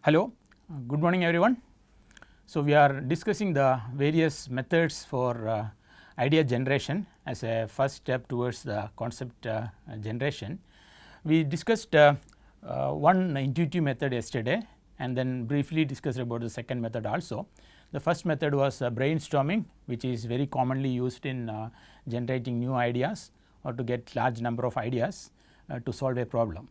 Hello, good morning everyone. So, we are discussing the various methods for idea generation as a first step towards the concept generation. We discussed one intuitive method yesterday and then briefly discussed about the second method also. The first method was brainstorming, which is very commonly used in generating new ideas or to get large number of ideas to solve a problem.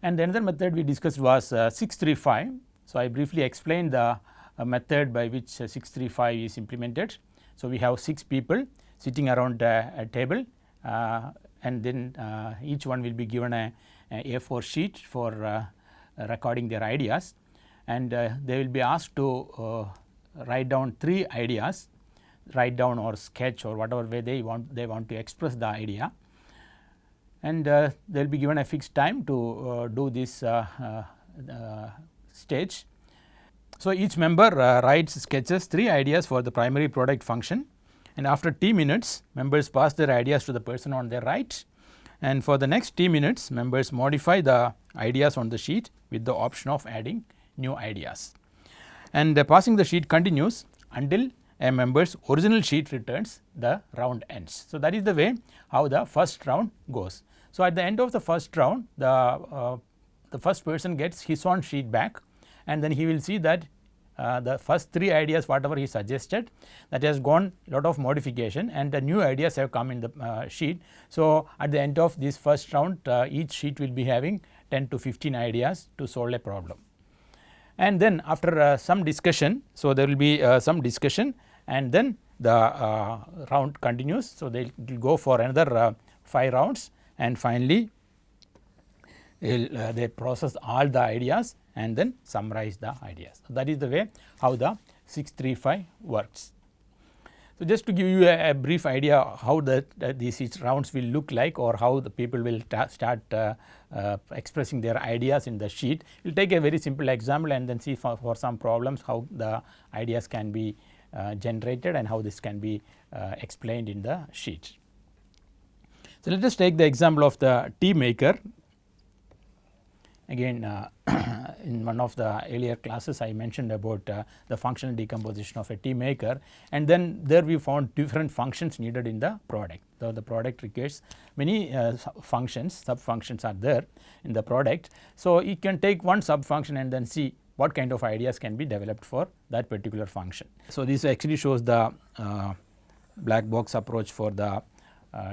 And the another method we discussed was 635. So, I briefly explained the method by which 635 is implemented. So, we have 6 people sitting around a table and then each one will be given a A4 sheet for recording their ideas, and they will be asked to write down 3 ideas, write down or sketch or whatever way they want to express the idea, and they will be given a fixed time to do this stage. So, each member sketches 3 ideas for the primary product function, and after t minutes members pass their ideas to the person on their right, and for the next t minutes members modify the ideas on the sheet with the option of adding new ideas, and passing the sheet continues until a member's original sheet returns, the round ends. So, that is the way how the first round goes. So, at the end of the first round the first person gets his own sheet back, and then he will see that the first 3 ideas whatever he suggested, that has gone lot of modification and the new ideas have come in the sheet. So, at the end of this first round each sheet will be having 10 to 15 ideas to solve a problem. And then after some discussion, so there will be some discussion and then the round continues. So, they will go for another 5 rounds and finally they process all the ideas and then summarize the ideas. So, that is the way how the 635 works. So, just to give you a brief idea how these rounds will look like or how the people will start expressing their ideas in the sheet, we will take a very simple example and then see for some problems how the ideas can be generated and how this can be explained in the sheet. So, let us take the example of the tea maker. Again in one of the earlier classes I mentioned about the functional decomposition of a tea maker, and then there we found different functions needed in the product. So, the product requires many functions, sub functions are there in the product. So, you can take one sub function and then see what kind of ideas can be developed for that particular function. So, this actually shows the black box approach for the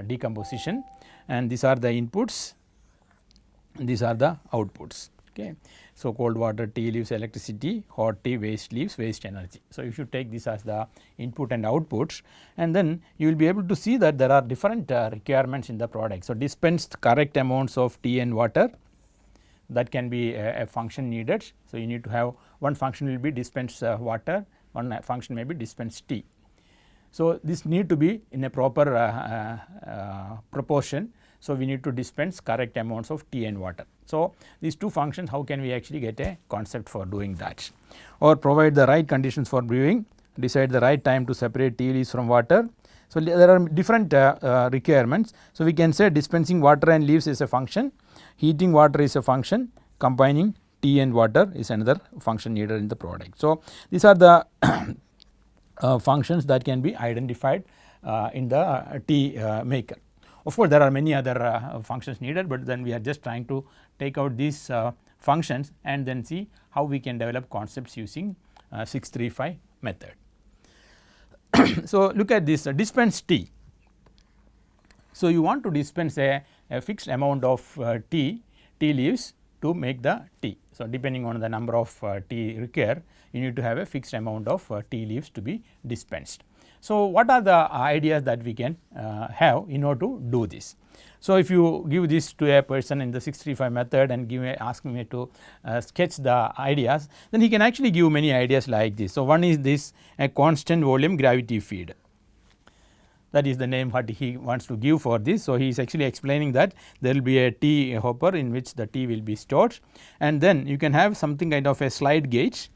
decomposition, and these are the inputs, these are the outputs. Okay. So, cold water, tea leaves electricity, hot tea waste leaves waste energy. So, you should take this as the input and outputs, and then you will be able to see that there are different requirements in the product. So, dispense correct amounts of tea and water, that can be a function needed. So, you need to have one function will be dispense water, one function may be dispense tea. So, this need to be in a proper proportion. So, we need to dispense correct amounts of tea and water. So, these 2 functions, how can we actually get a concept for doing that, or provide the right conditions for brewing, decide the right time to separate tea leaves from water. So, there are different requirements. So, we can say dispensing water and leaves is a function, heating water is a function, combining tea and water is another function needed in the product. So, these are the functions that can be identified in the tea maker. Of course, there are many other functions needed, but then we are just trying to take out these functions and then see how we can develop concepts using 635 method. So, look at this dispense tea. So, you want to dispense a fixed amount of tea leaves to make the tea. So, depending on the number of tea required, you need to have a fixed amount of tea leaves to be dispensed. So, what are the ideas that we can have in order to do this? So, if you give this to a person in the 635 method and ask me to sketch the ideas, then he can actually give many ideas like this. So, one is this a constant volume gravity feed, that is the name what he wants to give for this. So, he is actually explaining that there will be a tea hopper in which the tea will be stored, and then you can have something kind of a slide gauge.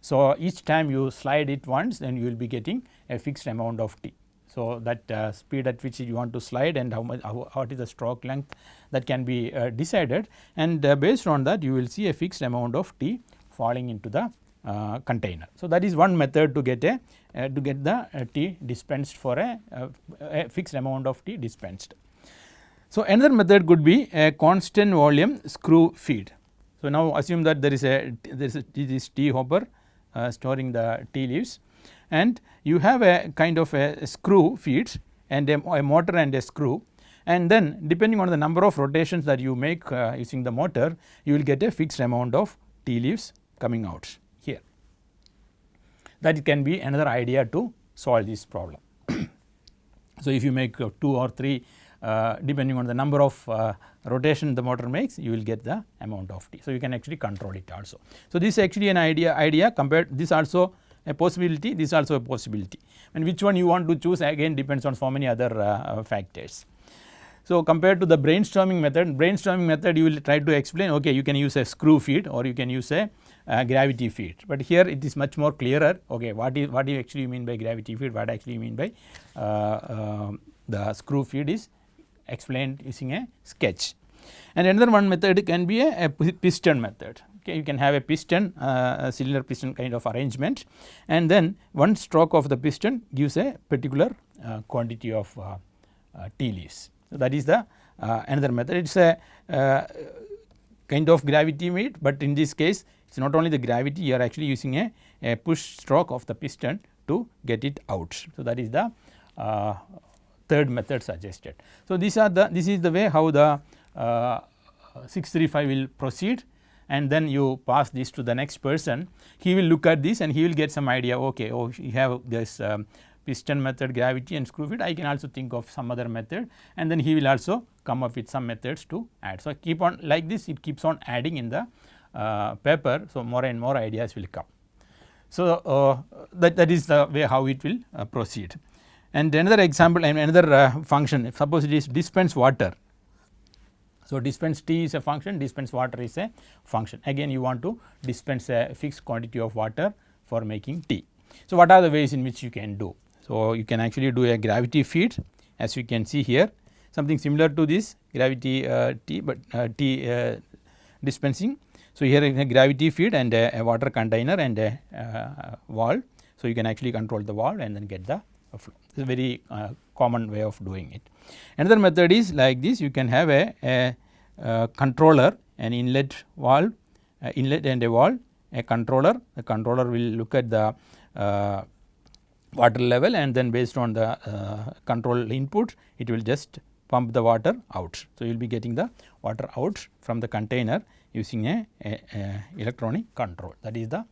So, each time you slide it once, then you will be getting a fixed amount of tea. So, that speed at which you want to slide and what is the stroke length, that can be decided, and based on that you will see a fixed amount of tea falling into the container. So, that is one method to get the tea dispensed for a fixed amount of tea dispensed. So, another method could be a constant volume screw feed. So, now assume that there is this tea hopper storing the tea leaves, and you have a kind of a screw feeds and a motor and a screw, and then depending on the number of rotations that you make using the motor, you will get a fixed amount of tea leaves coming out here. That can be another idea to solve this problem. So, if you make 2 or 3 depending on the number of rotation the motor makes, you will get the amount of tea. So, you can actually control it also. So, this is actually an idea compared, this also a possibility, this also a possibility, and which one you want to choose again depends on so many other factors. So, compared to the brainstorming method you will try to explain, okay, you can use a screw feed or you can use a gravity feed, but here it is much more clearer, okay, what do you actually mean by gravity feed, what actually mean by the screw feed is explained using a sketch. And another one method can be a piston method. Okay, you can have a piston, a cylinder piston kind of arrangement, and then one stroke of the piston gives a particular quantity of tea leaves. So, that is the another method. It is a kind of gravity feed, but in this case it is not only the gravity, you are actually using a push stroke of the piston to get it out. So, that is the third method suggested. So, this is the way how the 635 will proceed, and then you pass this to the next person. He will look at this and he will get some idea, okay, oh, you have this piston method, gravity and screw feed, I can also think of some other method, and then he will also come up with some methods to add. So, keep on like this, it keeps on adding in the paper. So, more and more ideas will come. So, that is the way how it will proceed. And another example and another function, suppose it is dispense water. So, dispense tea is a function, dispense water is a function. Again you want to dispense a fixed quantity of water for making tea. So, what are the ways in which you can do? So, you can actually do a gravity feed, as you can see here, something similar to this gravity tea, but tea dispensing. So, here is a gravity feed and a water container and a valve. So, you can actually control the valve and then get the flow. It is a very common way of doing it. Another method is like this, you can have a controller, an inlet valve, inlet and a valve, a controller. The controller will look at the water level, and then based on the control input, it will just pump the water out. So, you will be getting the water out from the container using a electronic control. That is the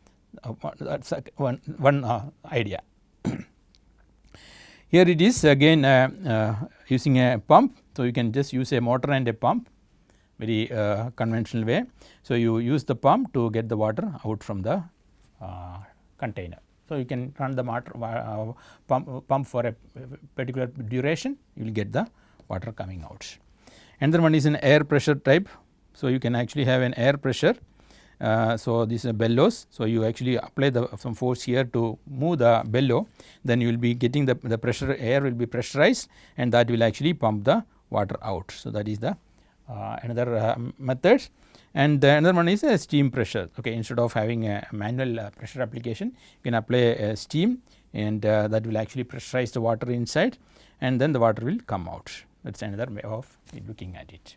one idea. Here it is again using a pump. So, you can just use a motor and a pump, very conventional way. So, you use the pump to get the water out from the container. So, you can run the motor pump for a particular duration, you will get the water coming out. Another one is an air pressure type. So, you can actually have an air pressure. So, this is a bellows. So, you actually apply some force here to move the bellow, then you will be getting the pressure, air will be pressurized, and that will actually pump the water out. So, that is the another method. And another one is a steam pressure. Okay, instead of having a manual pressure application, you can apply a steam, and that will actually pressurize the water inside, and then the water will come out. That is another way of looking at it.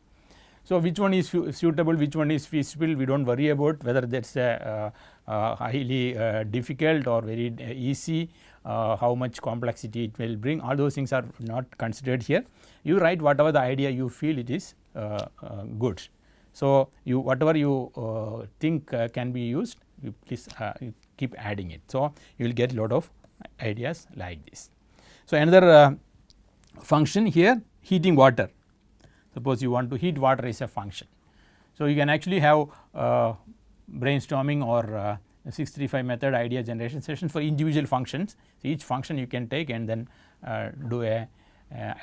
So, which one is suitable, which one is feasible, we do not worry about whether that is a highly difficult or very easy, how much complexity it will bring, all those things are not considered here. You write whatever the idea you feel it is good. So, you whatever you think can be used, you please you keep adding it. So, you will get a lot of ideas like this. So, another function here, heating water. Suppose you want to heat water is a function. So, you can actually have brainstorming or 635 method idea generation sessions for individual functions. So, each function you can take and then do a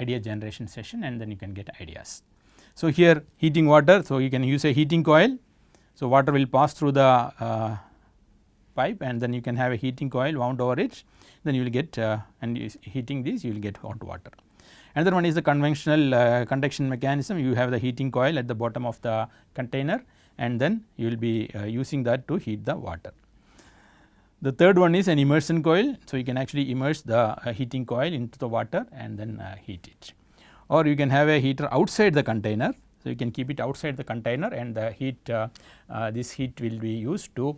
idea generation session, and then you can get ideas. So, here heating water. So, you can use a heating coil. So, water will pass through the pipe, and then you can have a heating coil wound over it, then you will get and heating this you will get hot water. Another one is the conventional conduction mechanism. You have the heating coil at the bottom of the container, and then you will be using that to heat the water. The third one is an immersion coil. So, you can actually immerse the heating coil into the water and then heat it, or you can have a heater outside the container. So, you can keep it outside the container and the heat this heat will be used to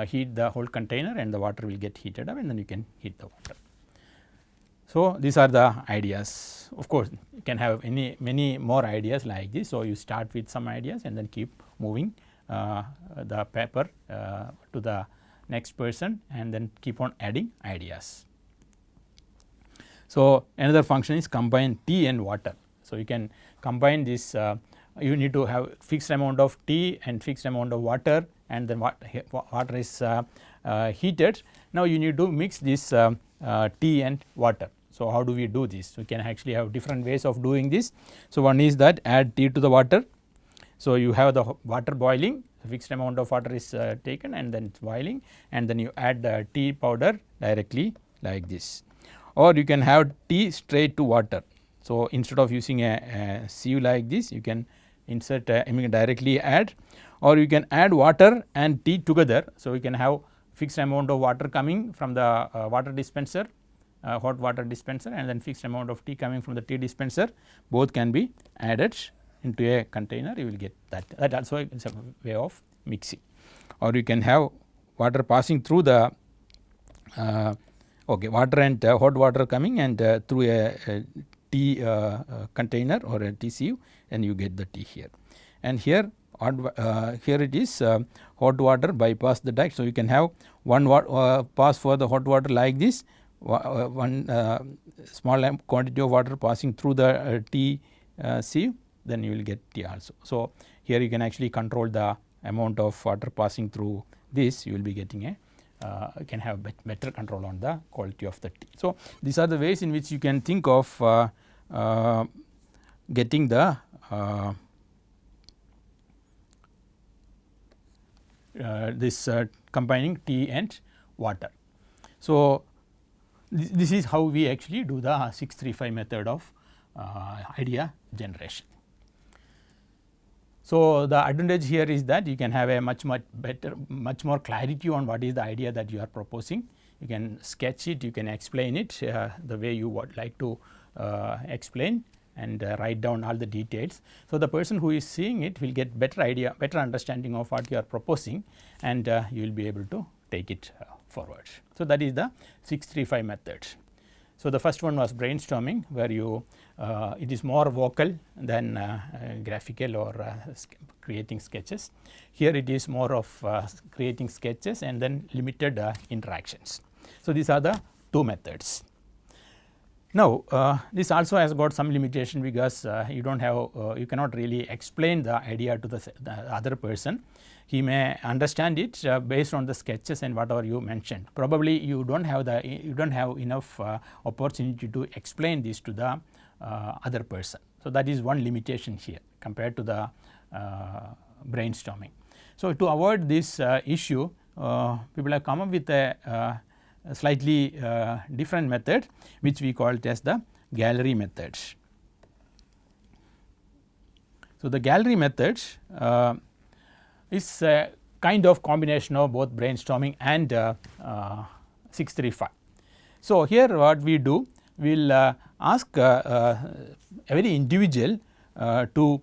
heat the whole container, and the water will get heated up, and then you can heat the water. So, these are the ideas. Of course, you can have many more ideas like this. So, you start with some ideas and then keep moving the paper to the next person, and then keep on adding ideas. So, another function is combine tea and water. So, you can combine this, you need to have fixed amount of tea and fixed amount of water, and then water is heated. Now, you need to mix this tea and water. So, how do we do this? We can actually have different ways of doing this. So, one is that add tea to the water. So, you have the water boiling, fixed amount of water is taken and then it is boiling, and then you add the tea powder directly like this, or you can have tea straight to water. So, instead of using a sieve like this, you can insert directly add, or you can add water and tea together. So, you can have fixed amount of water coming from the water dispenser, hot water dispenser, and then fixed amount of tea coming from the tea dispenser. Both can be added into a container, you will get that. That also is a way of mixing. Or you can have water passing through the water and hot water coming and through a tea container or a tea sieve, and you get the tea here. And here here it is hot water bypass the duct. So, you can have one pass for the hot water like this, one small quantity of water passing through the tea sieve, then you will get tea also. So, here you can actually control the amount of water passing through this, you will be getting a you can have better control on the quality of the tea. So, these are the ways in which you can think of getting the combining tea and water. So, this is how we actually do the 635 method of idea generation. So, the advantage here is that you can have a much more clarity on what is the idea that you are proposing. You can sketch it, you can explain it the way you would like to explain, and write down all the details. So, the person who is seeing it will get better understanding of what you are proposing, and you will be able to take it forward. So, that is the 635 method. So, the first one was brainstorming, where you it is more vocal than graphical or creating sketches. Here it is more of creating sketches and then limited interactions. So, these are the two methods. Now, this also has got some limitation, because you do not have you cannot really explain the idea to the other person. He may understand it based on the sketches and whatever you mentioned. Probably you don't have enough opportunity to explain this to the other person. So, that is one limitation here compared to the brainstorming. So, to avoid this issue, people have come up with a slightly different method, which we call it as the gallery method. So, the gallery method is a kind of combination of both brainstorming and 635. So, here what we do, we will ask every individual to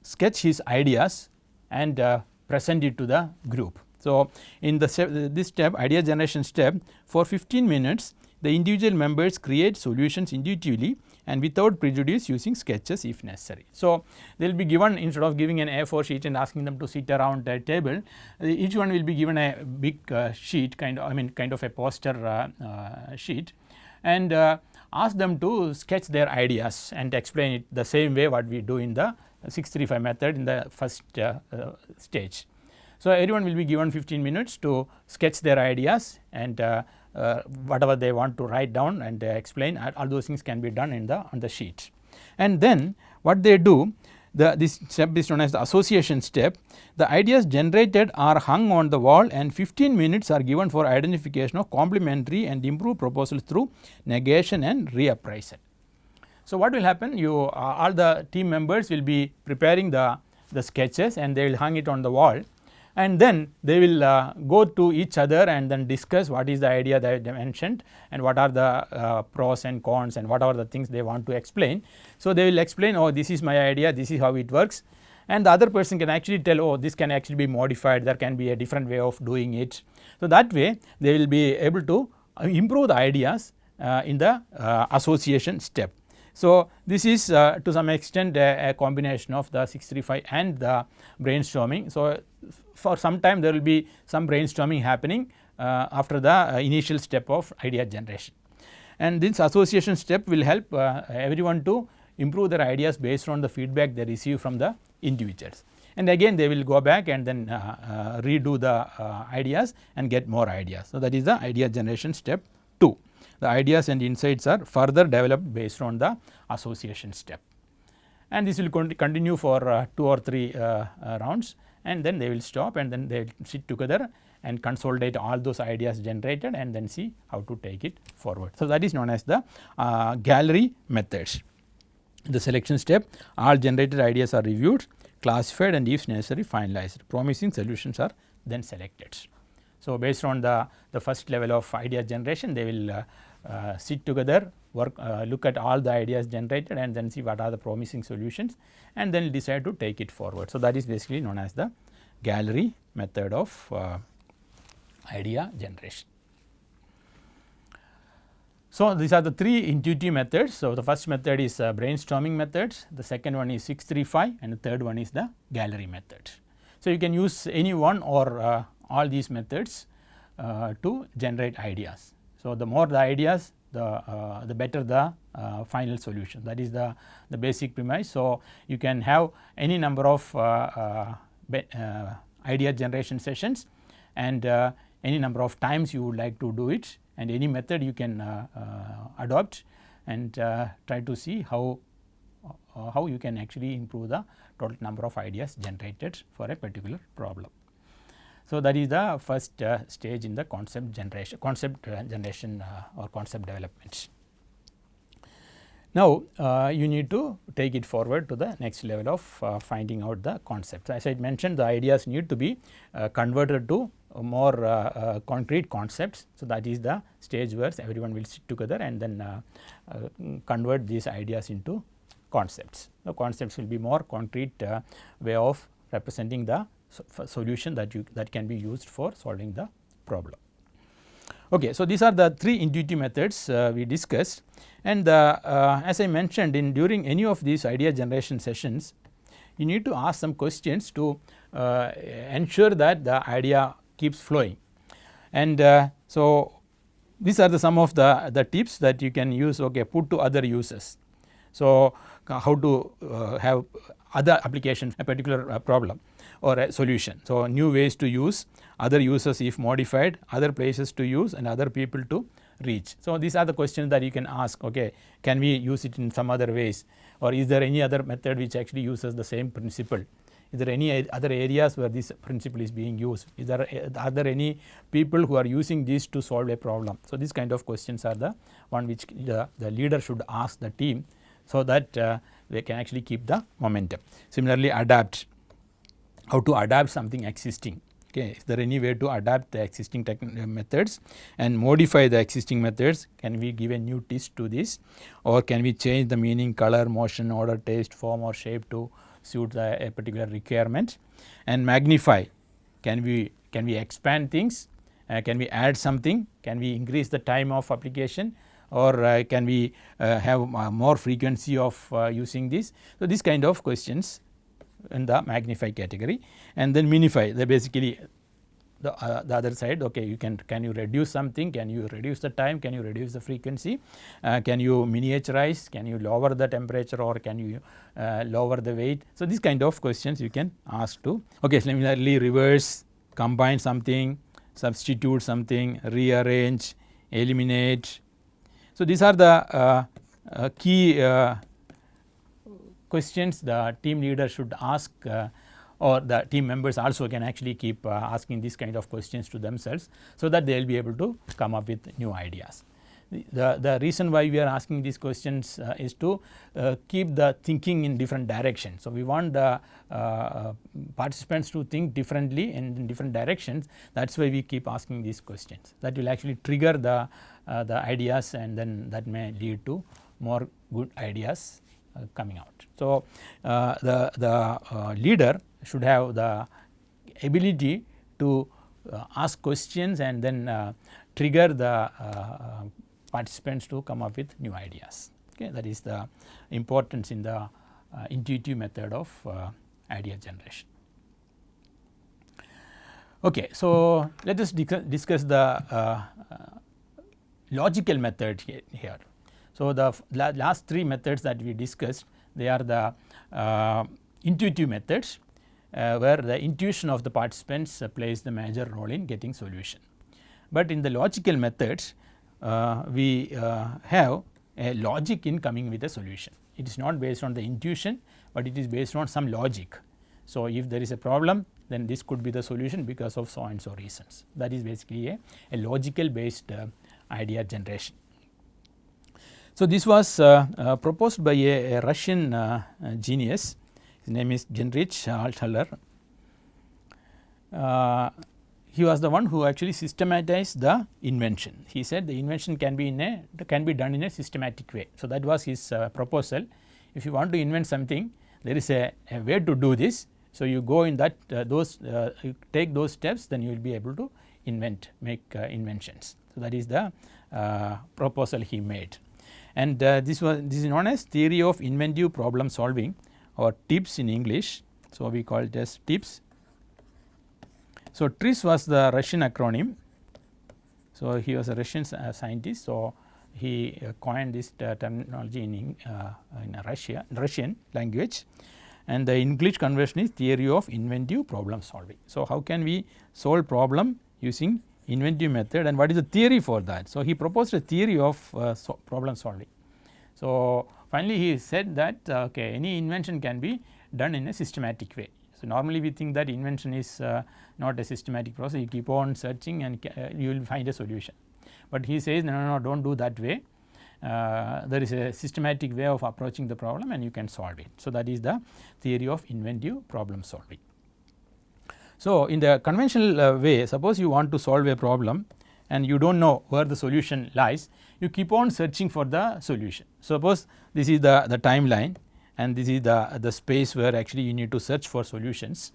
sketch his ideas and present it to the group. So, in this step, idea generation step, for 15 minutes the individual members create solutions intuitively and without prejudice, using sketches if necessary. So, they will be given, instead of giving an A4 sheet and asking them to sit around a table, each one will be given a big sheet, kind of a poster sheet, and ask them to sketch their ideas and explain it the same way what we do in the 635 method in the first stage. So, everyone will be given 15 minutes to sketch their ideas, and whatever they want to write down and explain, all those things can be done in on the sheet. And then what they do, this step is known as the association step. The ideas generated are hung on the wall, and 15 minutes are given for identification of complementary and improved proposals through negation and reappraisal. So, what will happen? All the team members will be preparing the the sketches and they will hang it on the wall, and then they will go to each other and then discuss what is the idea that they mentioned and what are the pros and cons and what are the things they want to explain. So, they will explain, oh, this is my idea, this is how it works, and the other person can actually tell, oh, this can actually be modified, there can be a different way of doing it. So, that way they will be able to improve the ideas in the association step. So, this is to some extent a combination of the 635 and the brainstorming. So, for some time there will be some brainstorming happening after the initial step of idea generation, and this association step will help everyone to improve their ideas based on the feedback they receive from the individuals, and again they will go back and then redo the ideas and get more ideas. So, that is the idea generation step 2. The ideas and insights are further developed based on the association step, and this will continue for 2 or 3 rounds, and then they will stop and then they will sit together and consolidate all those ideas generated and then see how to take it forward. So, that is known as the gallery methods. The selection step, all generated ideas are reviewed, classified and if necessary finalized. Promising solutions are then selected. So, based on the first level of idea generation, they will sit together, work, look at all the ideas generated and then see what are the promising solutions and then decide to take it forward. So, that is basically known as the gallery method of idea generation. So, these are the 3 intuitive methods. So, the first method is brainstorming method, the second one is 635 and the third one is the gallery method. So, you can use any one or all these methods to generate ideas. So, the more the ideas, the better the final solution, that is the basic premise. So, you can have any number of idea generation sessions and any number of times you would like to do it, and any method you can adopt and try to see how you can actually improve the total number of ideas generated for a particular problem. So, that is the first stage in the concept generation or concept development. Now, you need to take it forward to the next level of finding out the concepts. As I mentioned, the ideas need to be converted to more concrete concepts. So, that is the stage where everyone will sit together and then convert these ideas into concepts. The concepts will be more concrete way of representing the solution that can be used for solving the problem. Okay, so, these are the 3 intuitive methods we discussed, and as I mentioned, during any of these idea generation sessions, you need to ask some questions to ensure that the idea keeps flowing. And so, these are some of the tips that you can use, okay, put to other users. So, how to have other application a particular problem or a solution. So, new ways to use, other users if modified, other places to use and other people to reach. So, these are the questions that you can ask, okay, can we use it in some other ways, or is there any other method which actually uses the same principle? Is there any other areas where this principle is being used? Are there any people who are using this to solve a problem? So, these kind of questions are the one which the leader should ask the team, so that they can actually keep the momentum. Similarly, adapt, how to adapt something existing. Okay, is there any way to adapt the existing methods and modify the existing methods? Can we give a new twist to this, or can we change the meaning, color, motion, order, taste, form or shape to suit a particular requirement? And magnify, can we expand things, can we add something, can we increase the time of application, or can we have more frequency of using this? So, these kind of questions in the magnify category. And then minify, the basically the other side, okay, can you reduce something, can you reduce the time, can you reduce the frequency, can you miniaturize, can you lower the temperature, or can you lower the weight. So, these kind of questions you can ask to. Okay, similarly reverse, combine something, substitute something, rearrange, eliminate. So, these are the key questions the team leader should ask, or the team members also can actually keep asking these kind of questions to themselves, so that they will be able to come up with new ideas. The reason why we are asking these questions is to keep the thinking in different directions. So, we want the participants to think differently and in different directions. That is why we keep asking these questions. That will actually trigger the ideas, and then that may lead to more good ideas coming out. So, the leader should have the ability to ask questions and then trigger the participants to come up with new ideas. Okay, that is the importance in the intuitive method of idea generation. Okay, so let us discuss the logical method here. So, the last three methods that we discussed, they are the intuitive methods where the intuition of the participants plays the major role in getting solution. But in the logical methods, we have a logic in coming with a solution. It is not based on the intuition, but it is based on some logic. So, if there is a problem, then this could be the solution because of so and so reasons. That is basically a logical based idea generation. So, this was proposed by a Russian genius. His name is Heinrich Althusser. He was the one who actually systematized the invention. He said the invention can be done in a systematic way. So, that was his proposal. If you want to invent something, there is a way to do this. So, you go in that you take those steps, then you will be able to make inventions. So, that is the proposal he made, and this is known as theory of inventive problem solving, or TIPS in English. So, we call it as TIPS. So, TRIS was the Russian acronym. So, he was a Russian scientist. So, he coined this terminology in Russian language, and the English conversion is theory of inventive problem solving. So, how can we solve problem using inventive method, and what is the theory for that? So, he proposed a theory of problem solving. So, finally, he said that okay, any invention can be done in a systematic way. So, normally we think that invention is not a systematic process. You keep on searching and you will find a solution, but he says no, do not do that way. There is a systematic way of approaching the problem and you can solve it. So, that is the theory of inventive problem solving. So, in the conventional way, suppose you want to solve a problem and you do not know where the solution lies, you keep on searching for the solution. Suppose this is the timeline, and this is the space where actually you need to search for solutions,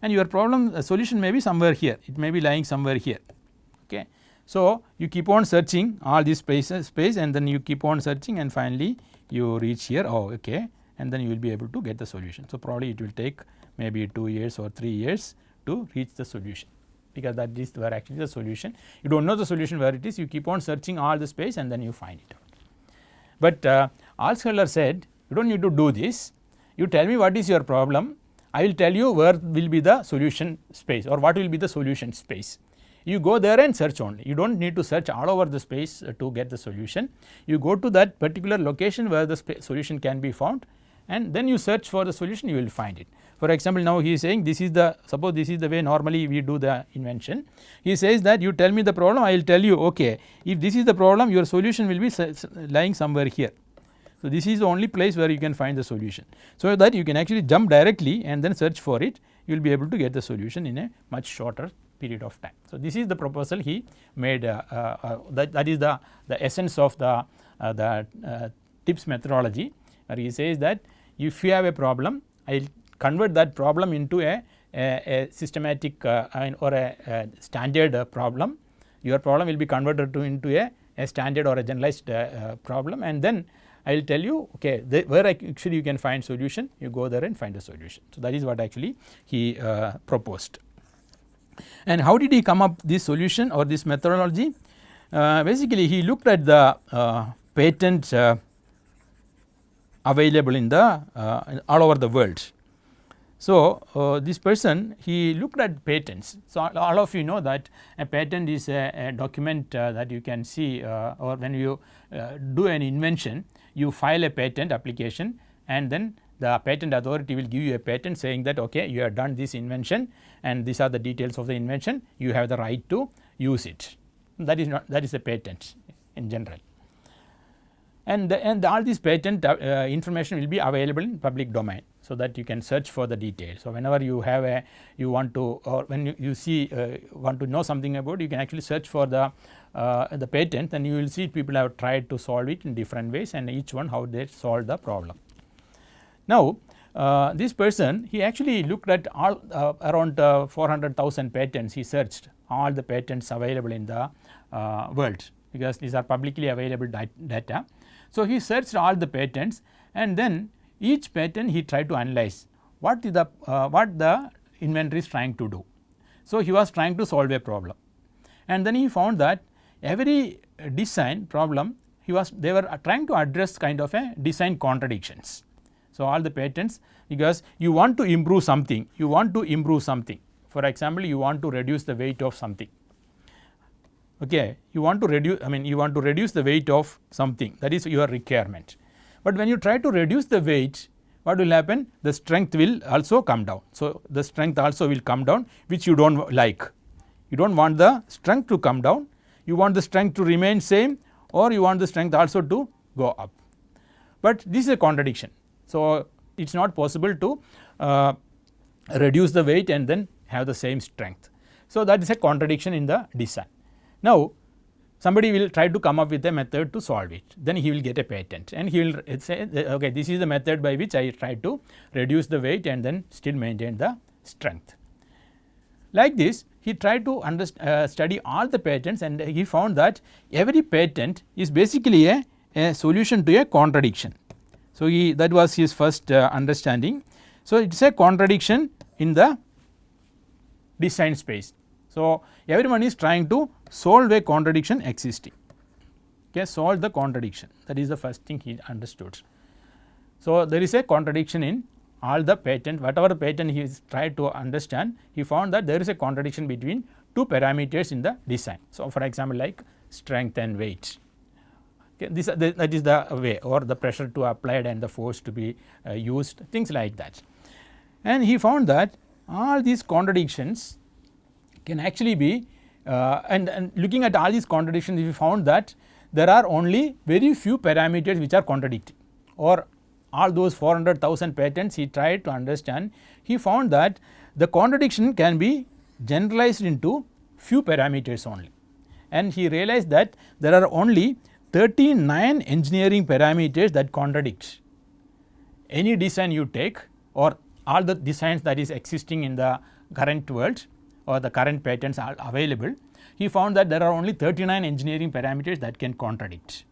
and your problem solution may be somewhere here, it may be lying somewhere here. Okay. So, you keep on searching all these space, and then you keep on searching, and finally you reach here, oh okay, and then you will be able to get the solution. So, probably it will take maybe 2 years or 3 years to reach the solution, because that is where actually the solution, you do not know the solution where it is, you keep on searching all the space and then you find it out. But Althusser said you do not need to do this, you tell me what is your problem, I will tell you where will be the solution space or what will be the solution space. You go there and search only, you do not need to search all over the space to get the solution. You go to that particular location where the solution can be found, and then you search for the solution, you will find it. For example, now he is saying this is the, suppose this is the way normally we do the invention. He says that you tell me the problem, I will tell you okay, if this is the problem, your solution will be lying somewhere here. So, this is the only place where you can find the solution. So, that you can actually jump directly and then search for it, you will be able to get the solution in a much shorter period of time. So, this is the proposal he made, that is the essence of the TIPS methodology, where he says that if you have a problem, I will convert that problem into a systematic or a standard problem. Your problem will be converted into a standard or a generalized problem, and then I will tell you okay, where actually you can find solution, you go there and find the solution. So, that is what actually he proposed. And how did he come up this solution or this methodology? Basically, he looked at the patents available in the all over the world. So, this person, he looked at patents. So, all of you know that a patent is a document that you can see, or when you do an invention, you file a patent application, and then the patent authority will give you a patent saying that okay, you have done this invention and these are the details of the invention, you have the right to use it. That is a patent in general. and all this patent information will be available in public domain, so that you can search for the details. So, whenever you have you want to, or when you see want to know something about, you can actually search for the patent, and you will see people have tried to solve it in different ways, and each one how they solve the problem. Now, this person, he actually looked at all around 400,000 patents. He searched all the patents available in the world, because these are publicly available data. So, he searched all the patents, and then each patent he tried to analyze what the inventor is trying to do. So, he was trying to solve a problem, and then he found that every design problem they were trying to address kind of a design contradictions. So, all the patents, because you want to improve something, for example, you want to reduce the weight of something. Okay, you want to reduce the weight of something, that is your requirement. But when you try to reduce the weight, what will happen? The strength will also come down. So, the strength also will come down, which you do not like. You do not want the strength to come down, you want the strength to remain same, or you want the strength also to go up. But this is a contradiction. So, it is not possible to reduce the weight and then have the same strength. So, that is a contradiction in the design. Now, somebody will try to come up with a method to solve it, then he will get a patent, and he will say, okay, this is the method by which I try to reduce the weight and then still maintain the strength. Like this, he tried to study all the patents, and he found that every patent is basically a solution to a contradiction. So, that was his first understanding. So, it is a contradiction in the design space. So, everyone is trying to solve a contradiction existing, okay, solve the contradiction, that is the first thing he understood. So, there is a contradiction in all the patent, whatever patent he is tried to understand, he found that there is a contradiction between two parameters in the design. So, for example, like strength and weight, okay, that is the way, or the pressure to applied and the force to be used, things like that. And he found that all these contradictions can actually be and looking at all these contradictions, we found that there are only very few parameters which are contradicting, or all those 400,000 patents he tried to understand, he found that the contradiction can be generalized into few parameters only, and he realized that there are only 39 engineering parameters that contradict any design you take, or all the designs that is existing in the current world, or the current patents are available. He found that there are only 39 engineering parameters that can contradict,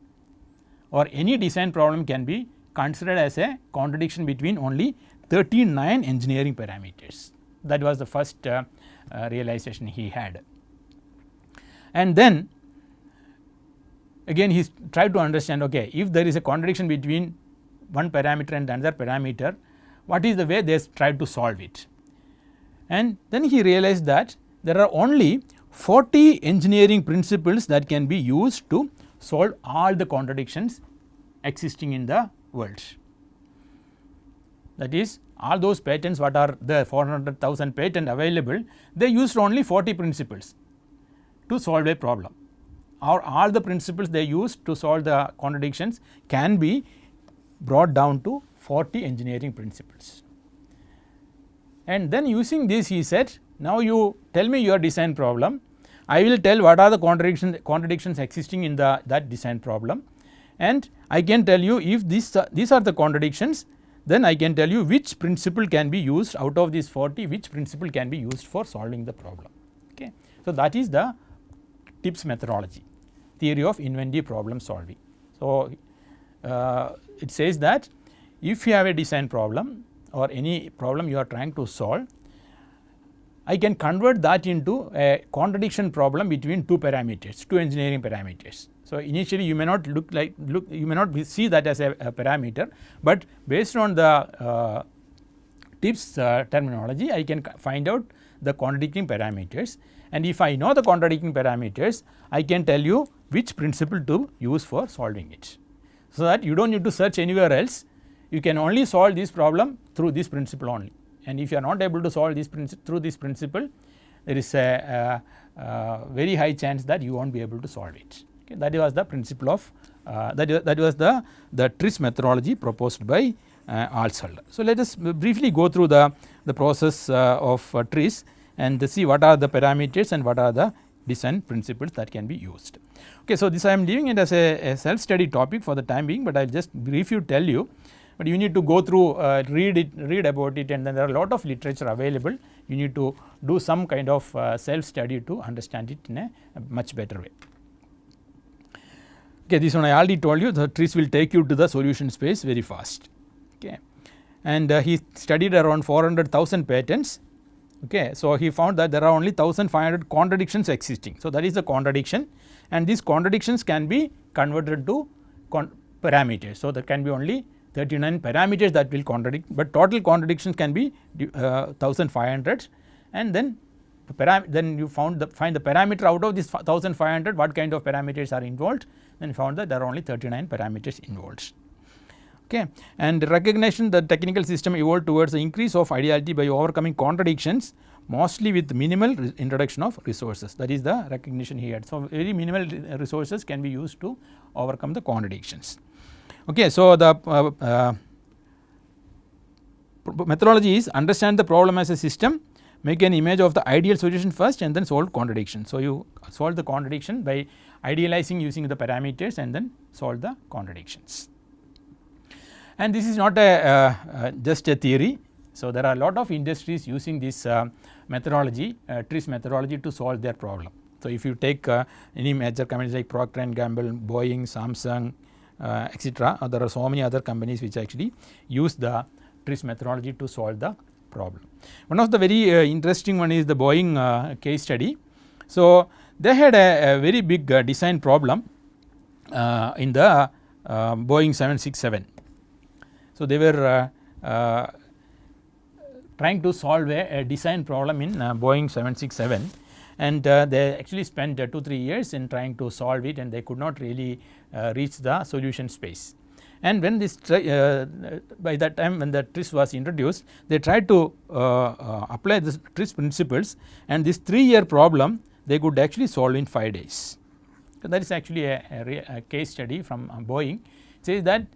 or any design problem can be considered as a contradiction between only 39 engineering parameters. That was the first realization he had. And then again he tried to understand, okay, if there is a contradiction between one parameter and another parameter, what is the way they tried to solve it. And then he realized that there are only 40 engineering principles that can be used to solve all the contradictions existing in the world. That is, all those patents what are the 400,000 patent available, they used only 40 principles to solve a problem, or all the principles they used to solve the contradictions can be brought down to 40 engineering principles. And then using this he said, now you tell me your design problem, I will tell what are the contradictions existing in that design problem, and I can tell you if these are the contradictions, then I can tell you which principle can be used out of these 40, which principle can be used for solving the problem. Okay. So, that is the TIPS methodology, theory of inventive problem solving. So, it says that if you have a design problem or any problem you are trying to solve, I can convert that into a contradiction problem between two parameters, two engineering parameters. So, initially you may not you may not see that as a parameter, but based on the TIPS terminology, I can find out the contradicting parameters, and if I know the contradicting parameters, I can tell you which principle to use for solving it. So, that you do not need to search anywhere else, you can only solve this problem through this principle only, and if you are not able to solve this through this principle, there is a very high chance that you will not be able to solve it. Okay. That was the principle of that was the TRIZ methodology proposed by Altshuller. So, let us briefly go through the process of TRIZ and see what are the parameters and what are the design principles that can be used. Okay, so, this I am leaving it as a self study topic for the time being, but I will just briefly tell you, but you need to go through read about it, and then there are a lot of literature available. You need to do some kind of self study to understand it in a much better way. Okay, this one I already told you, the TRIZ will take you to the solution space very fast. Okay, and he studied around 400,000 patents. Okay, so he found that there are only 1500 contradictions existing. So, that is the contradiction, and these contradictions can be converted to parameters. So, there can be only 39 parameters that will contradict, but total contradictions can be 1500, and then you find the parameter out of this 1500, what kind of parameters are involved, and found that there are only 39 parameters involved. Okay. And recognition that technical system evolved towards the increase of ideality by overcoming contradictions, mostly with minimal introduction of resources. That is the recognition he had. So, very minimal resources can be used to overcome the contradictions. Okay. So, the methodology is understand the problem as a system, make an image of the ideal solution first, and then solve contradiction. So, you solve the contradiction by idealizing using the parameters and then solve the contradictions. And this is not just a theory. So, there are a lot of industries using this methodology, TRIZ methodology, to solve their problem. So, if you take any major companies like Procter and Gamble, Boeing, Samsung, etc., there are so many other companies which actually use the TRIZ methodology to solve the problem. One of the very interesting one is the Boeing case study. So, they had a very big design problem in the Boeing 767. So, they were trying to solve a design problem in Boeing 767, and they actually spent 2-3 years in trying to solve it, and they could not really reach the solution space. And when this by that time when the TRIZ was introduced, they tried to apply the TRIZ principles, and this 3-year problem they could actually solve in 5 days. So, that is actually a case study from Boeing. It says that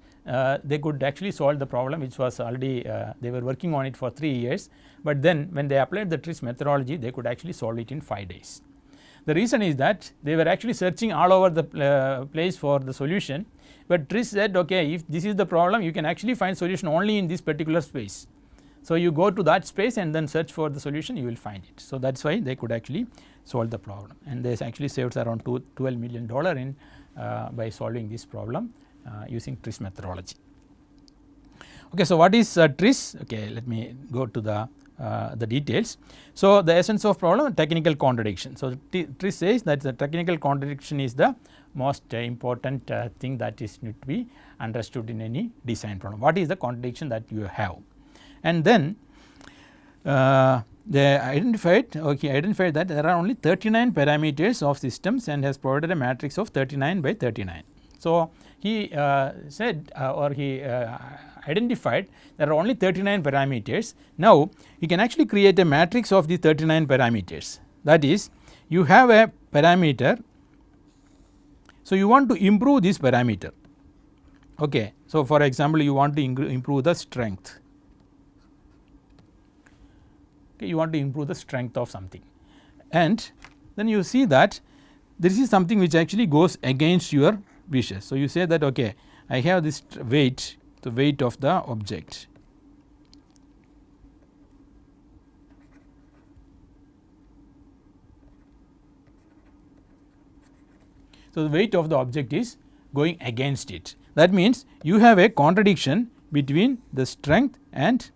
they could actually solve the problem which was already they were working on it for 3 years, but then when they applied the TRIZ methodology, they could actually solve it in 5 days. The reason is that they were actually searching all over the place for the solution, but TRIZ said, okay, if this is the problem, you can actually find solution only in this particular space. So, you go to that space and then search for the solution, you will find it. So, that is why they could actually solve the problem, and they actually saved around $12 million in by solving this problem using TRIZ methodology. Okay, so, what is TRIZ? Okay, let me go to the details. So, the essence of problem, technical contradiction. So, TRIZ says that the technical contradiction is the most important thing that is need to be understood in any design problem. What is the contradiction that you have? And then they identified that there are only 39 parameters of systems and has provided a matrix of 39 by 39. So, he said or he identified there are only 39 parameters. Now, you can actually create a matrix of the 39 parameters. That is, you have a parameter. So, you want to improve this parameter. Okay. So, for example, you want to improve the strength. Okay, you want to improve the strength of something, and then you see that this is something which actually goes against your wishes. So, you say that, okay, I have this weight, the weight of the object. So, the weight of the object is going against it. That means, you have a contradiction between the strength and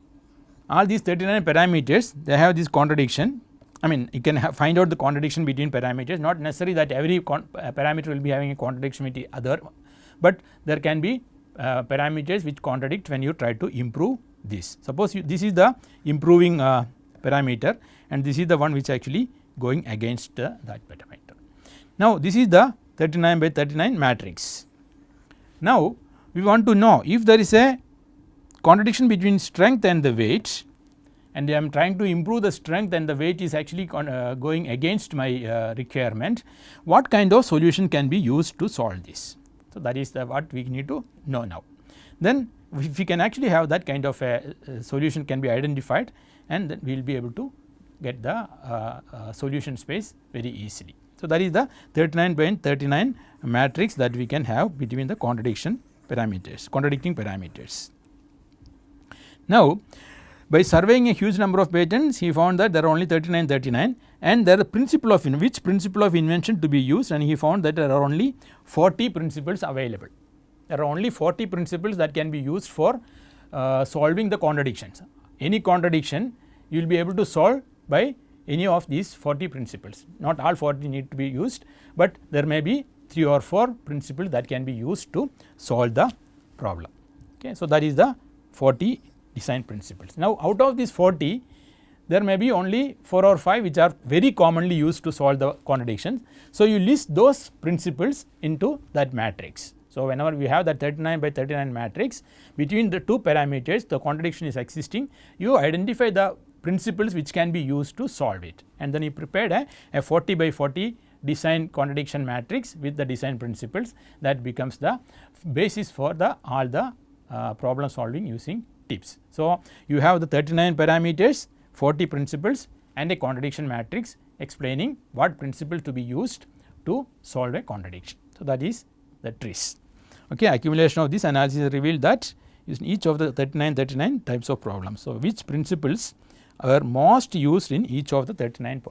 all these 39 parameters, they have this contradiction. I mean, you can find out the contradiction between parameters, not necessary that every parameter will be having a contradiction with the other, but there can be parameters which contradict when you try to improve this. Suppose this is the improving parameter, and this is the one which actually going against that parameter. Now, this is the 39 by 39 matrix. Now, we want to know if there is a contradiction between strength and the weight, and I am trying to improve the strength and the weight is actually going against my requirement, what kind of solution can be used to solve this? So, that is what we need to know now. Then if we can actually have that kind of a solution can be identified, and then we will be able to get the solution space very easily. So, that is the 39 by 39 matrix that we can have between the contradicting parameters. Now, by surveying a huge number of patents, he found that there are only 39 and there are principle of which principle of invention to be used, and he found that there are only 40 principles available. There are only 40 principles that can be used for solving the contradictions. Any contradiction you will be able to solve by any of these 40 principles. Not all 40 need to be used, but there may be 3 or 4 principles that can be used to solve the problem. Okay. So, that is the 40 design principles. Now, out of these 40, there may be only 4 or 5 which are very commonly used to solve the contradictions. So, you list those principles into that matrix. So, whenever we have that 39 by 39 matrix, between the two parameters the contradiction is existing, you identify the principles which can be used to solve it, and then you prepared a 40 by 40 design contradiction matrix with the design principles that becomes the basis for the all the problem solving using TIPS. So, you have the 39 parameters, 40 principles and a contradiction matrix explaining what principle to be used to solve a contradiction. So, that is the TRIS. Okay, accumulation of this analysis revealed that in each of the 39 types of problems. So, which principles are most used in each of the 39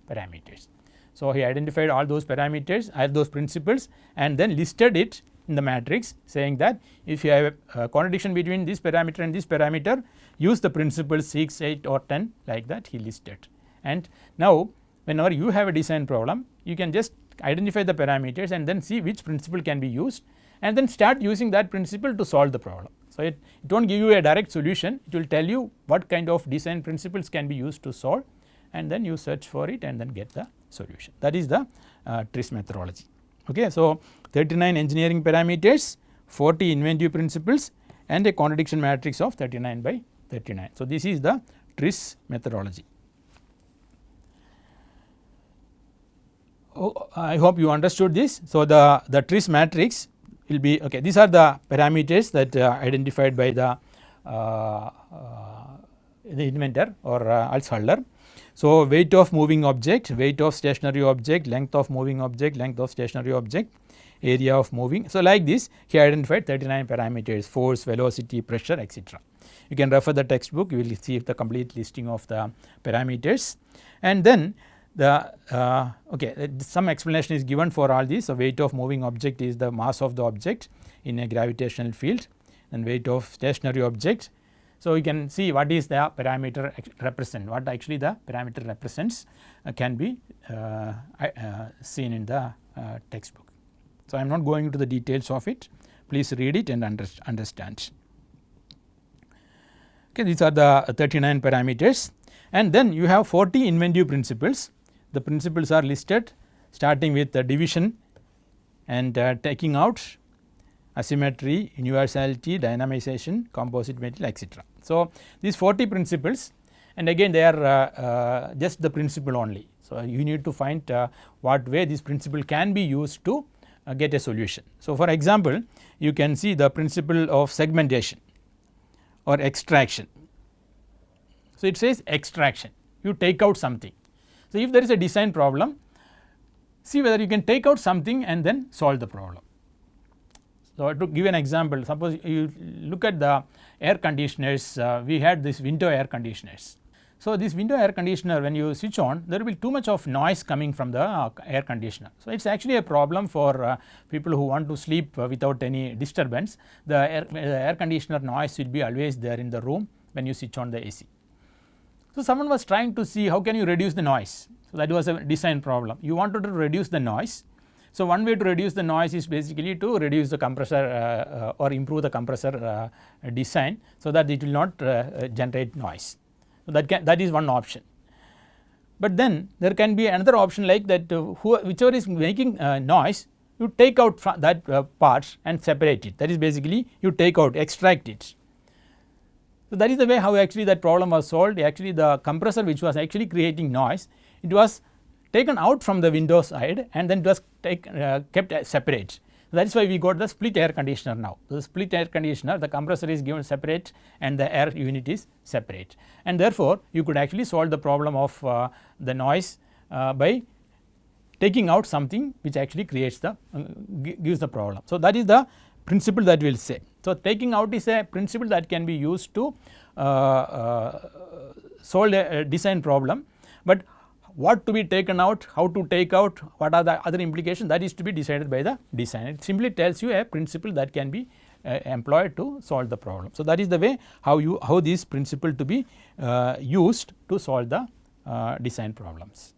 parameters. So, he identified all those parameters, all those principles, and then listed it in the matrix, saying that if you have a contradiction between this parameter and this parameter, use the principles 6, 8 or 10, like that he listed. And now, whenever you have a design problem, you can just identify the parameters and then see which principle can be used, and then start using that principle to solve the problem. So, it will not give you a direct solution, it will tell you what kind of design principles can be used to solve, and then you search for it and then get the solution. That is the TRIS methodology. Okay. So, 39 engineering parameters, 40 inventive principles and a contradiction matrix of 39 by 39. So, this is the TRIS methodology. I hope you understood this. So, the TRIS matrix will be okay. These are the parameters that identified by the inventor or Alshüler. So, weight of moving object, weight of stationary object, length of moving object, length of stationary object, area of moving. So, like this he identified 39 parameters: force, velocity, pressure, etc. You can refer the textbook, you will see the complete listing of the parameters, and then the some explanation is given for all these. So, weight of moving object is the mass of the object in a gravitational field, and weight of stationary object. So, you can see what is the parameter represent, what actually the parameter represents can be seen in the textbook. So, I am not going into the details of it, please read it and understand. Okay, these are the 39 parameters, and then you have 40 inventive principles. The principles are listed starting with the division and taking out, asymmetry, universality, dynamization, composite material, etc. So, these 40 principles, and again they are just the principle only. So, you need to find what way this principle can be used to get a solution. So, for example, you can see the principle of segmentation or extraction. So, it says extraction, you take out something. So, if there is a design problem, see whether you can take out something and then solve the problem. So, to give an example, suppose you look at the air conditioners, we had this window air conditioners. So, this window air conditioner, when you switch on, there will be too much of noise coming from the air conditioner. So, it is actually a problem for people who want to sleep without any disturbance. The air conditioner noise will be always there in the room when you switch on the AC. So, someone was trying to see how can you reduce the noise. So, that was a design problem. You wanted to reduce the noise. So, one way to reduce the noise is basically to reduce the compressor or improve the compressor design, so that it will not generate noise. So, that is one option. But then there can be another option like that, whichever is making noise, you take out that part and separate it. That is basically you take out, extract it. So, that is the way how actually that problem was solved. Actually the compressor which was actually creating noise, it was taken out from the window side and then it was kept separate. That is why we got the split air conditioner now. The split air conditioner, the compressor is given separate and the air unit is separate, and therefore, you could actually solve the problem of the noise by taking out something which actually creates the gives the problem. So, that is the principle that we will say. So, taking out is a principle that can be used to solve a design problem, but what to be taken out, how to take out, what are the other implications, that is to be decided by the designer. It simply tells you a principle that can be employed to solve the problem. So, that is the way how this principle to be used to solve the design problems.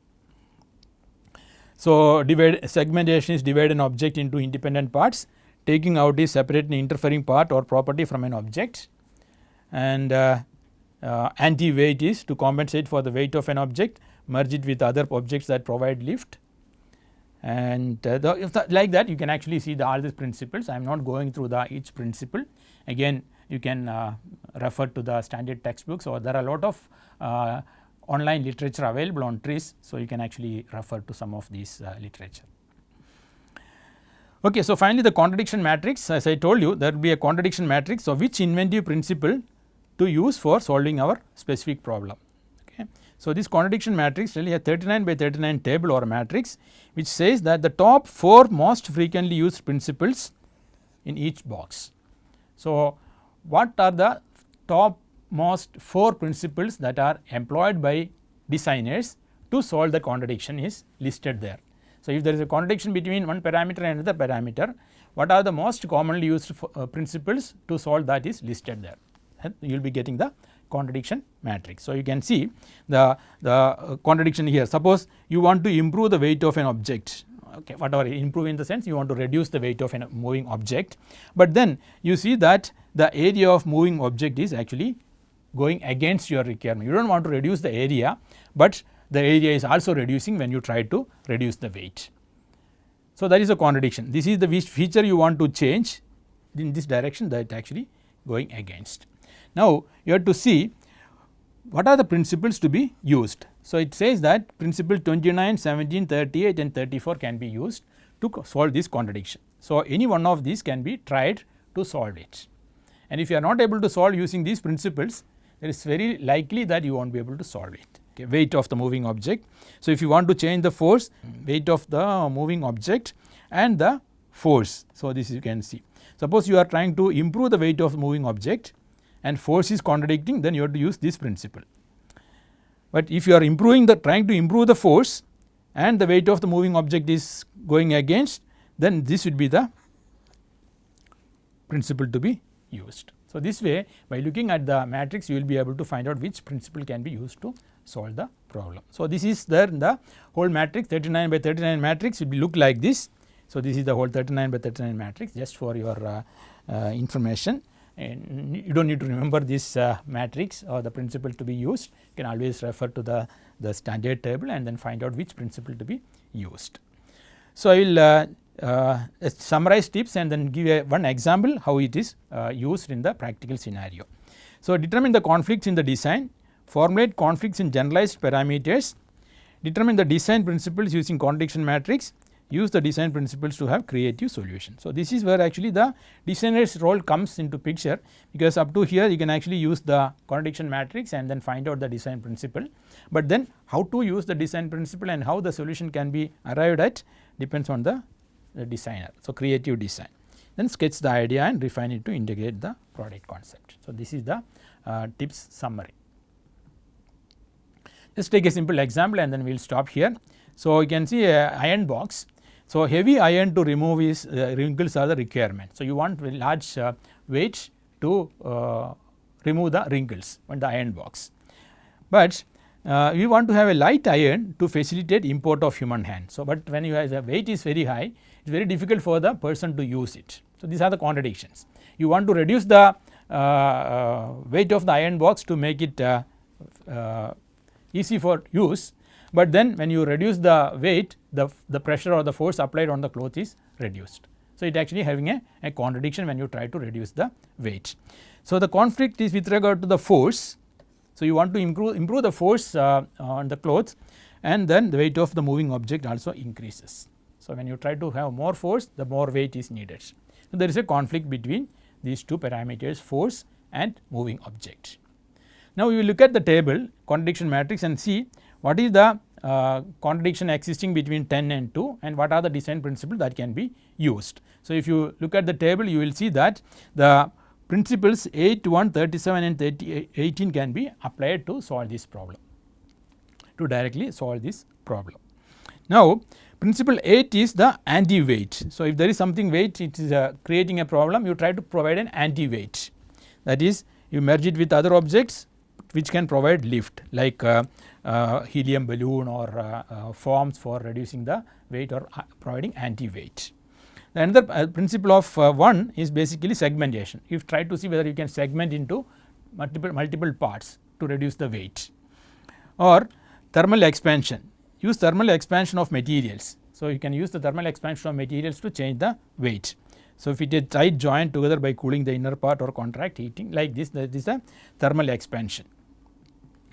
So, segmentation is divide an object into independent parts, taking out is separate an interfering part or property from an object, and anti-weight is to compensate for the weight of an object, merge it with other objects that provide lift, and like that you can actually see all these principles. I am not going through each principle. Again, you can refer to the standard textbooks, or there are a lot of online literature available on trees. So, you can actually refer to some of these literature. Okay, so, finally, the contradiction matrix, as I told you, there will be a contradiction matrix. So, which inventive principle to use for solving our specific problem. Okay. So, this contradiction matrix really a 39 by 39 table or matrix, which says that the top 4 most frequently used principles in each box. So, what are the top most 4 principles that are employed by designers to solve the contradiction is listed there. So, if there is a contradiction between one parameter and another parameter, what are the most commonly used principles to solve, that is listed there, and you will be getting the contradiction matrix. So, you can see the contradiction here. Suppose you want to improve the weight of an object, okay, whatever, improve in the sense you want to reduce the weight of a moving object, but then you see that the area of moving object is actually going against your requirement. You do not want to reduce the area, but the area is also reducing when you try to reduce the weight. So, that is a contradiction. This is the feature you want to change in this direction, that actually going against. Now, you have to see what are the principles to be used. So, it says that principle 29, 17, 38 and 34 can be used to solve this contradiction. So, any one of these can be tried to solve it, and if you are not able to solve using these principles, it is very likely that you will not be able to solve it. Okay, weight of the moving object. So, if you want to change the force, weight of the moving object and the force. So, this you can see. Suppose you are trying to improve the weight of the moving object and force is contradicting, then you have to use this principle. But if you are trying to improve the force and the weight of the moving object is going against, then this would be the principle to be used. So, this way, by looking at the matrix, you will be able to find out which principle can be used to solve the problem. So, this is there in the whole matrix. 39 by 39 matrix will look like this. So, this is the whole 39 by 39 matrix, just for your information, and you do not need to remember this matrix or the principle to be used. You can always refer to the standard table and then find out which principle to be used. So, I will summarize tips and then give one example how it is used in the practical scenario. So, determine the conflicts in the design, formulate conflicts in generalized parameters, determine the design principles using contradiction matrix, use the design principles to have creative solution. So, this is where actually the designer's role comes into picture, because up to here you can actually use the contradiction matrix and then find out the design principle, but then how to use the design principle and how the solution can be arrived at depends on the designer. So, creative design, then sketch the idea and refine it to integrate the product concept. So, this is the tips summary. Let us take a simple example and then we will stop here. So, you can see a iron box. So, heavy iron to remove is wrinkles are the requirement. So, you want large weight to remove the wrinkles on the iron box, but we want to have a light iron to facilitate import of human hand. So, but when you have the weight is very high, it is very difficult for the person to use it. So, these are the contradictions. You want to reduce the weight of the iron box to make it easy for use, but then when you reduce the weight, the pressure or the force applied on the cloth is reduced. So, it actually having a contradiction when you try to reduce the weight. So, the conflict is with regard to the force. So, you want to improve the force on the cloth, and then the weight of the moving object also increases. So, when you try to have more force, the more weight is needed. So, there is a conflict between these two parameters, force and moving object. Now, we will look at the table contradiction matrix and see what is the contradiction existing between 10 and 2 and what are the design principles that can be used. So, if you look at the table, you will see that the principles 8, 1, 37 and 18 can be applied to solve this problem, to directly solve this problem. Now, principle 8 is the anti-weight. So, if there is something weight, it is creating a problem, you try to provide an anti-weight, that is you merge it with other objects which can provide lift, like helium balloon or forms for reducing the weight or providing anti-weight. Another principle of 1 is basically segmentation. You try to see whether you can segment into multiple parts to reduce the weight, or thermal expansion, use thermal expansion of materials. So, you can use the thermal expansion of materials to change the weight. So, if it is tight joint together by cooling the inner part or contract heating, like this, that is a thermal expansion.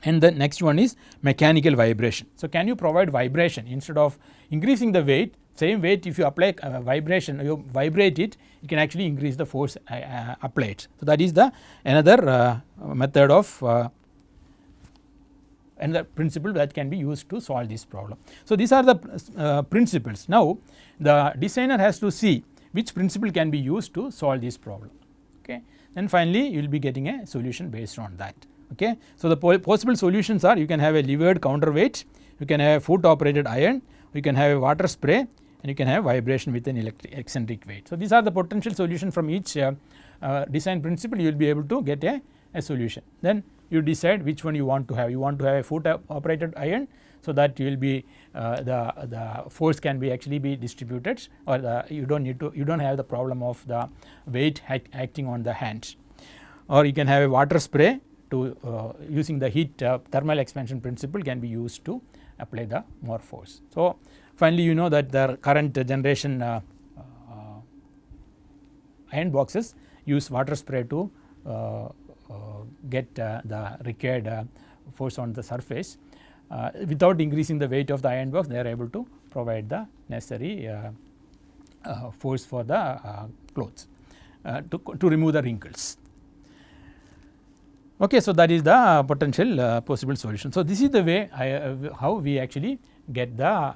And the next one is mechanical vibration. So, can you provide vibration instead of increasing the weight? Same weight, if you apply vibration, you vibrate it, you can actually increase the force applied. So, that is the another method of another principle that can be used to solve this problem. So, these are the principles. Now, the designer has to see which principle can be used to solve this problem. Okay. Then finally, you will be getting a solution based on that. Okay. So, the possible solutions are, you can have a levered counterweight, you can have a foot operated iron, you can have a water spray, and you can have vibration with an eccentric weight. So, these are the potential solutions from each design principle. You will be able to get a solution. Then you decide which one you want to have. You want to have a foot operated iron, so that you will be the force can be actually be distributed, or you don't have the problem of the weight acting on the hand. Or you can have a water spray to using the heat thermal expansion principle can be used to apply the more force. So, finally, you know that the current generation iron boxes use water spray to get the required force on the surface. Without increasing the weight of the iron box, they are able to provide the necessary force for the clothes to remove the wrinkles. Okay, so that is the potential possible solution. So, this is the way how we actually get the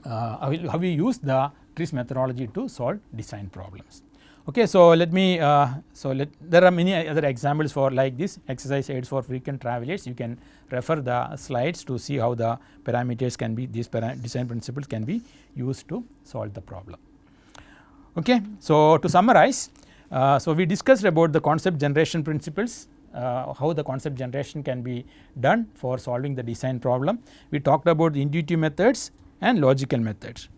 how we use the TRIZ methodology to solve design problems. Okay, so let me there are many other examples for like this exercise aids for frequent travelers. You can refer the slides to see how the parameters can be, these design principles can be used to solve the problem. Okay, so to summarize, so we discussed about the concept generation principles, how the concept generation can be done for solving the design problem. We talked about the intuitive methods and logical methods.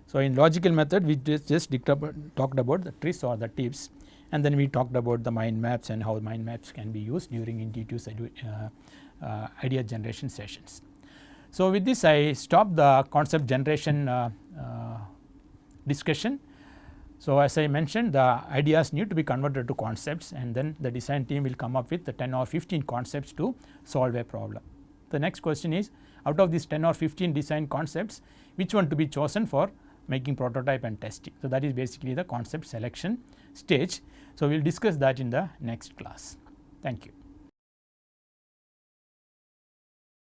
So, in logical method we just talked about the TRIZ or the tips, and then we talked about the mind maps and how mind maps can be used during intuitive idea generation sessions. So, with this I stop the concept generation discussion. So, as I mentioned, the ideas need to be converted to concepts, and then the design team will come up with the 10 or 15 concepts to solve a problem. The next question is, out of these 10 or 15 design concepts, which one to be chosen for making prototype and testing. So, that is basically the concept selection stage. So, we will discuss that in the next class. Thank you.